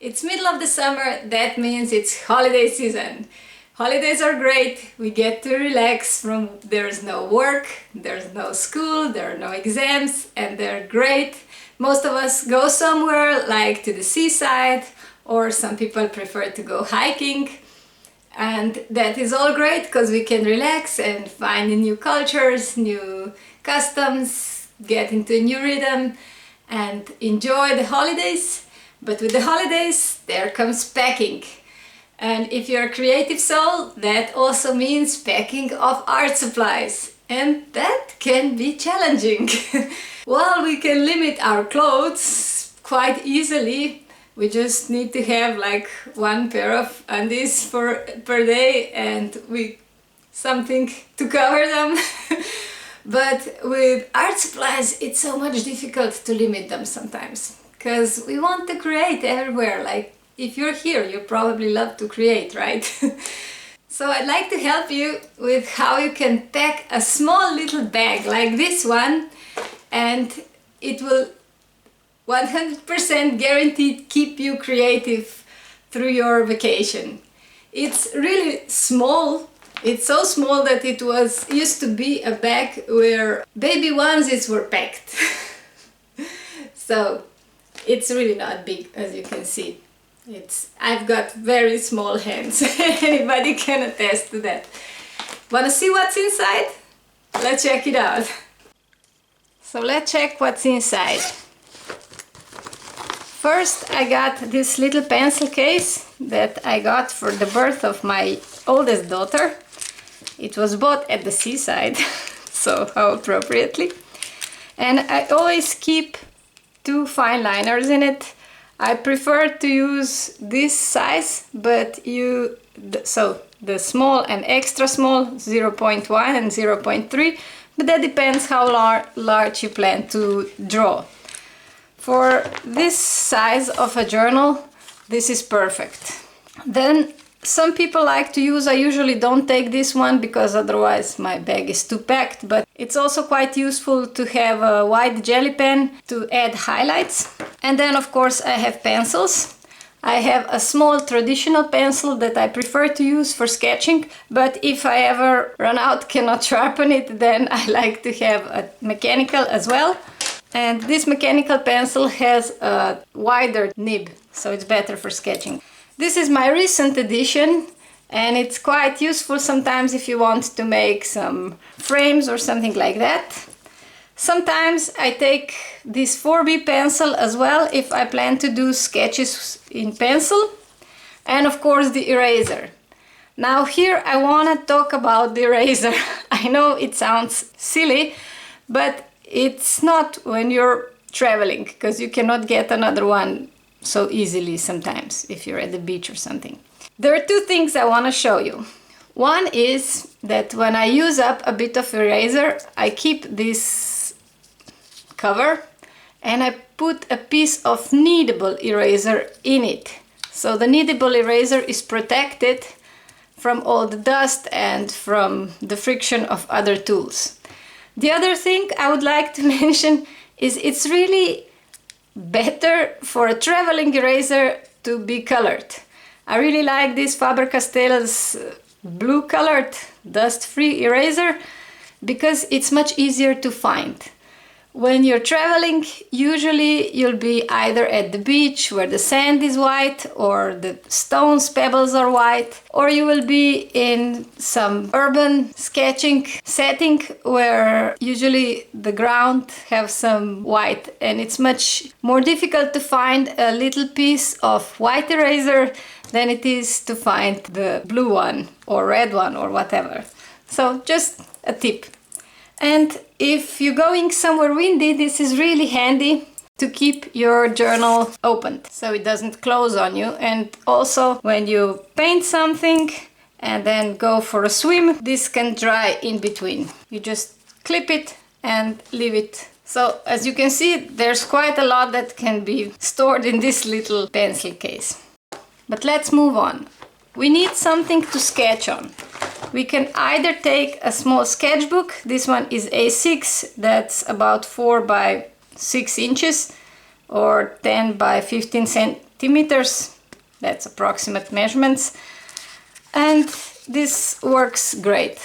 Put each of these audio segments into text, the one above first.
It's middle of the summer, that means it's holiday season. Holidays are great, we get to relax from, there's no work, there's no school, there are no exams, and they're great. Most of us go somewhere like to the seaside, or some people prefer to go hiking. And that is all great because we can relax and find new cultures, new customs, get into a new rhythm and enjoy the holidays. But with the holidays, there comes packing. And if you're a creative soul, that also means packing of art supplies. And that can be challenging. While we can limit our clothes quite easily, we just need to have like one pair of undies per day and something to cover them. But with art supplies, it's so much difficult to limit them sometimes, because we want to create everywhere. Like if you're here, you probably love to create, right? So I'd like to help you with how you can pack a small little bag like this one, and it will 100% guaranteed keep you creative through your vacation. It's really small. It's so small that it used to be a bag where baby onesies were packed. So it's really not big, as you can see. I've got very small hands. Anybody can attest to that. Wanna see what's inside? Let's check it out. So let's check what's inside. First, I got this little pencil case that I got for the birth of my oldest daughter. It was bought at the seaside, so how appropriately. And I always keep 2 fine liners in it. I prefer to use this size, but so the small and extra small, 0.1 and 0.3, but that depends how large you plan to draw. For this size of a journal, this is perfect. Then some people like to use, I usually don't take this one because otherwise my bag is too packed, but it's also quite useful to have a white jelly pen to add highlights. And then of course I have pencils. I have a small traditional pencil that I prefer to use for sketching, but if I ever run out, cannot sharpen it, then I like to have a mechanical as well. And this mechanical pencil has a wider nib, so it's better for sketching. This is my recent addition, and it's quite useful sometimes if you want to make some frames or something like that. Sometimes I take this 4B pencil as well if I plan to do sketches in pencil, and of course the eraser. Now here I want to talk about the eraser. I know it sounds silly, but it's not when you're traveling, because you cannot get another one so easily sometimes if you're at the beach or something. There are 2 things I want to show you. One is that when I use up a bit of eraser, I keep this cover and I put a piece of kneadable eraser in it. So the kneadable eraser is protected from all the dust and from the friction of other tools. The other thing I would like to mention is it's really better for a traveling eraser to be colored. I really like this Faber-Castell's blue colored dust-free eraser because it's much easier to find. When you're traveling, usually you'll be either at the beach where the sand is white or the stones, pebbles are white, or you will be in some urban sketching setting where usually the ground have some white, and it's much more difficult to find a little piece of white eraser than it is to find the blue one or red one or whatever. So just a tip. And if you're going somewhere windy, this is really handy to keep your journal opened so it doesn't close on you. And also when you paint something and then go for a swim, this can dry in between. You just clip it and leave it. So as you can see, there's quite a lot that can be stored in this little pencil case. But let's move on. We need something to sketch on. We can either take a small sketchbook. This one is A6, that's about 4 by 6 inches or 10 by 15 centimeters. That's approximate measurements. And this works great.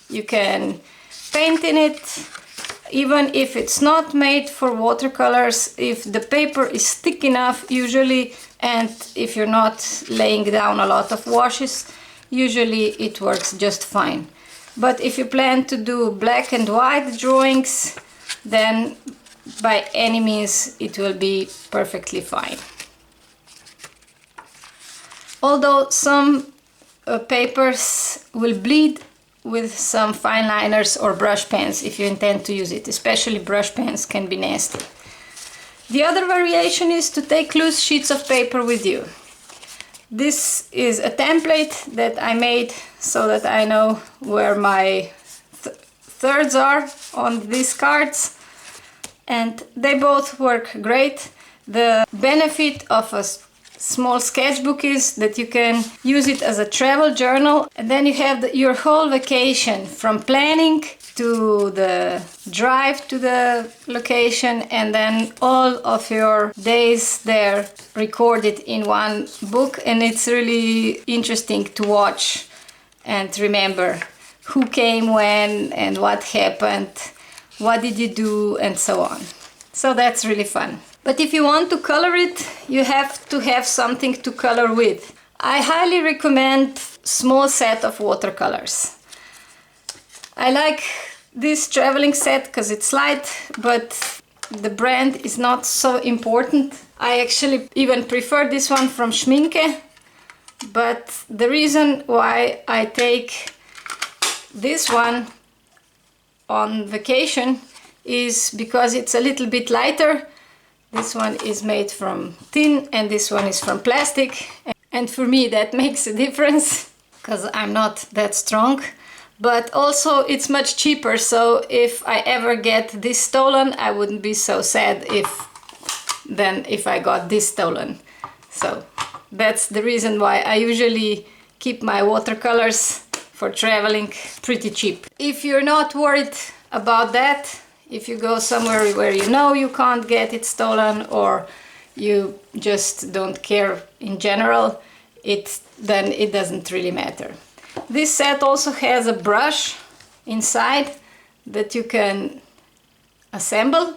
You can paint in it, even if it's not made for watercolors, if the paper is thick enough usually, and if you're not laying down a lot of washes, usually it works just fine. But if you plan to do black and white drawings, then by any means it will be perfectly fine. Although some papers will bleed with some fine liners or brush pens if you intend to use it, especially brush pens can be nasty. The other variation is to take loose sheets of paper with you. This is a template that I made so that I know where my thirds are on these cards, and they both work great. The benefit of a small sketchbook is that you can use it as a travel journal, and then you have your whole vacation from planning to the drive to the location, and then all of your days there recorded in one book. And it's really interesting to watch and remember who came when and what happened, what did you do, and so on. So that's really fun. But if you want to color it, you have to have something to color with. I highly recommend small set of watercolors. I like this traveling set because it's light, but the brand is not so important. I actually even prefer this one from Schminke, but the reason why I take this one on vacation is because it's a little bit lighter. This one is made from tin and this one is from plastic, and for me that makes a difference because I'm not that strong. But also it's much cheaper, so if I ever get this stolen, I wouldn't be so sad if I got this stolen. So that's the reason why I usually keep my watercolors for traveling pretty cheap. If you're not worried about that, if you go somewhere where you know you can't get it stolen, or you just don't care in general, then it doesn't really matter. This set also has a brush inside that you can assemble,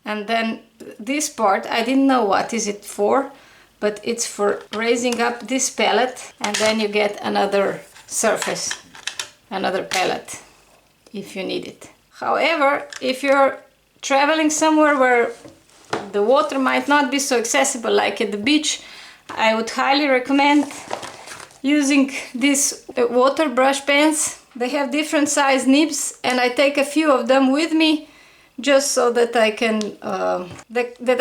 and then this part, I didn't know what is it for, but it's for raising up this palette, and then you get another surface, another palette if you need it. However, if you're traveling somewhere where the water might not be so accessible, like at the beach, I would highly recommend using these water brush pens. They have different size nibs, and I take a few of them with me just so that I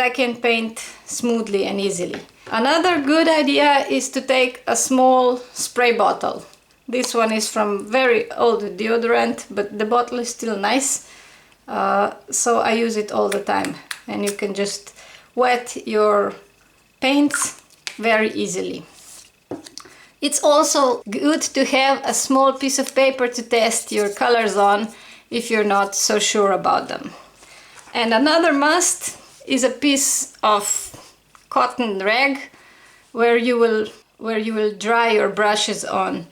can paint smoothly and easily. Another good idea is to take a small spray bottle. This one is from very old deodorant, but the bottle is still nice, so I use it all the time, and you can just wet your paints very easily. It's also good to have a small piece of paper to test your colors on if you're not so sure about them. And another must is a piece of cotton rag where you will dry your brushes on,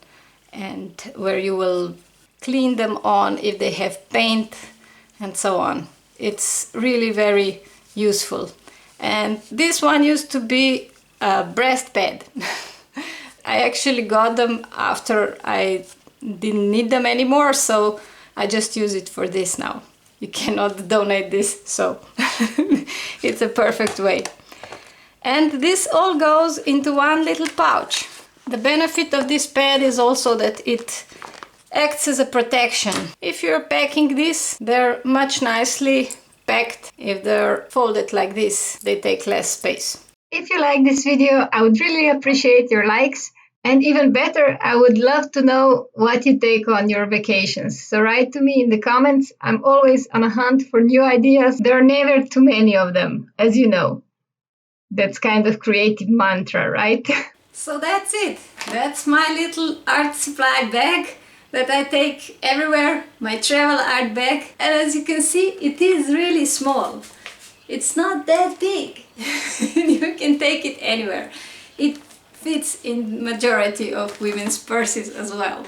and where you will clean them on if they have paint and so on. It's really very useful. And this one used to be a breast pad. I actually got them after I didn't need them anymore, so I just use it for this now. You cannot donate this, so it's a perfect way. And this all goes into one little pouch. The benefit of this pad is also that it acts as a protection. If you're packing this, they're much nicely packed. If they're folded like this, they take less space. If you like this video, I would really appreciate your likes. And even better, I would love to know what you take on your vacations. So write to me in the comments. I'm always on a hunt for new ideas. There are never too many of them, as you know. That's kind of creative mantra, right? So that's it. That's my little art supply bag that I take everywhere, my travel art bag. And as you can see, it is really small. It's not that big. You can take it anywhere. it fits in majority of women's purses as well.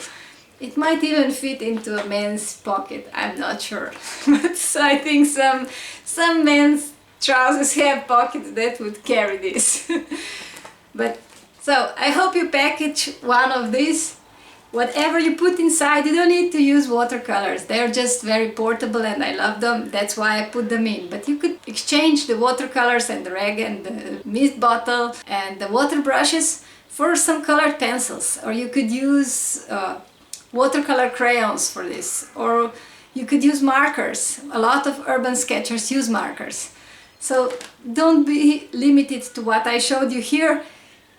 It might even fit into a men's pocket, I'm not sure. But I think some men's trousers have pockets that would carry this. But so I hope you package one of these. Whatever you put inside, you don't need to use watercolors. They're just very portable and I love them. That's why I put them in. But you could exchange the watercolors and the rag and the mist bottle and the water brushes for some colored pencils. Or you could use watercolor crayons for this. Or you could use markers. A lot of urban sketchers use markers. So don't be limited to what I showed you here.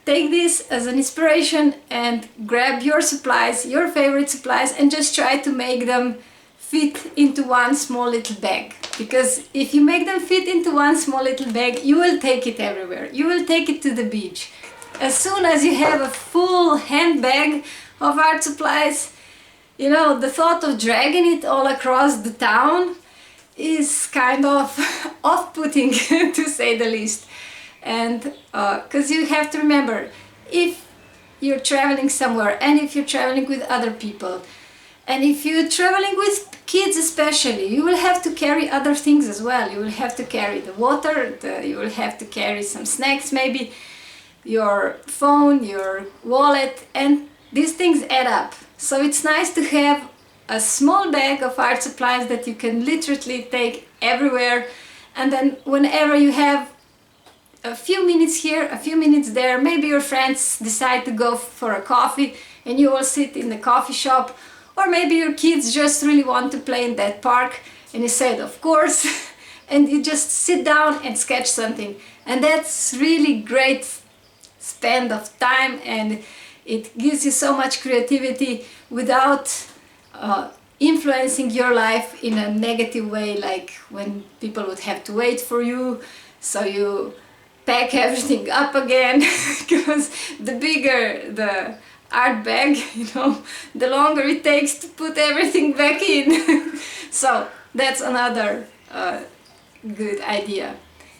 Take this as an inspiration and grab your supplies, your favorite supplies, and just try to make them fit into one small little bag. Because if you make them fit into one small little bag, you will take it everywhere. You will take it to the beach. As soon as you have a full handbag of art supplies, you know, the thought of dragging it all across the town is kind of off-putting, to say the least. And because you have to remember, if you're traveling somewhere and if you're traveling with other people and if you're traveling with kids especially, you will have to carry other things as well. You will have to carry the water, you will have to carry some snacks, maybe your phone, your wallet, and these things add up. So it's nice to have a small bag of art supplies that you can literally take everywhere, and then whenever you have a few minutes here, a few minutes there, maybe your friends decide to go for a coffee and you all sit in the coffee shop, or maybe your kids just really want to play in that park and you said of course, and you just sit down and sketch something, and that's really great spend of time and it gives you so much creativity without influencing your life in a negative way, like when people would have to wait for you, so you pack everything up again, because the bigger the art bag, you know, the longer it takes to put everything back in. So that's another good idea.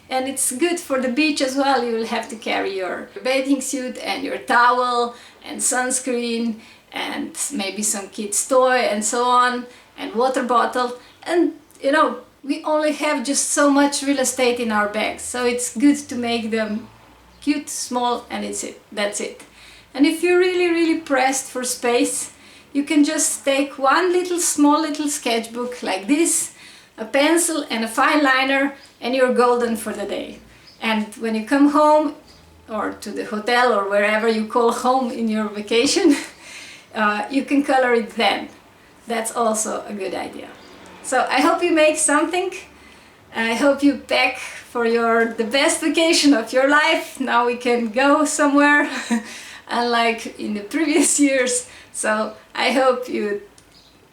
And it's good for the beach as well. You will have to carry your bathing suit and your towel and sunscreen and maybe some kids' toy and so on, and water bottle, and you know, we only have just so much real estate in our bags, so it's good to make them cute, small, and that's it. And if you're really pressed for space, you can just take one small little sketchbook like this, a pencil and a fine liner, and you're golden for the day. And when you come home or to the hotel or wherever you call home in your vacation, you can color it then. That's also a good idea. So I hope you make something. I hope you pack for the best vacation of your life. Now we can go somewhere, unlike in the previous years. So I hope you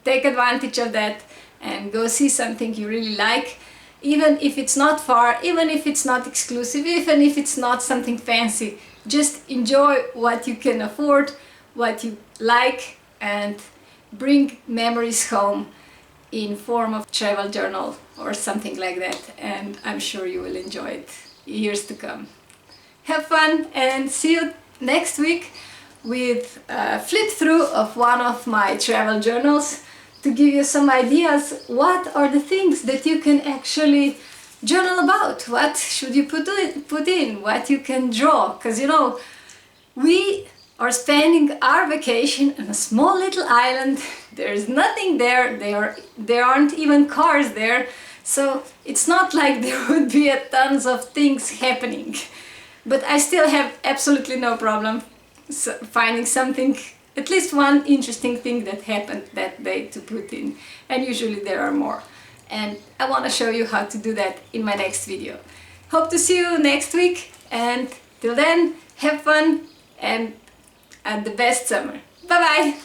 take advantage of that and go see something you really like. Even if it's not far, even if it's not exclusive, even if it's not something fancy, just enjoy what you can afford, what you like, and bring memories home in form of travel journal or something like that, and I'm sure you will enjoy it years to come. Have fun and see you next week with a flip through of one of my travel journals to give you some ideas. What are the things that you can actually journal about? What should you put in? What you can draw? Because you know, we are spending our vacation on a small little island. There's nothing there. There aren't even cars there. So it's not like there would be tons of things happening. But I still have absolutely no problem finding something, at least one interesting thing that happened that day to put in. And usually there are more. And I want to show you how to do that in my next video. Hope to see you next week, and till then, have fun and the best summer. Bye bye!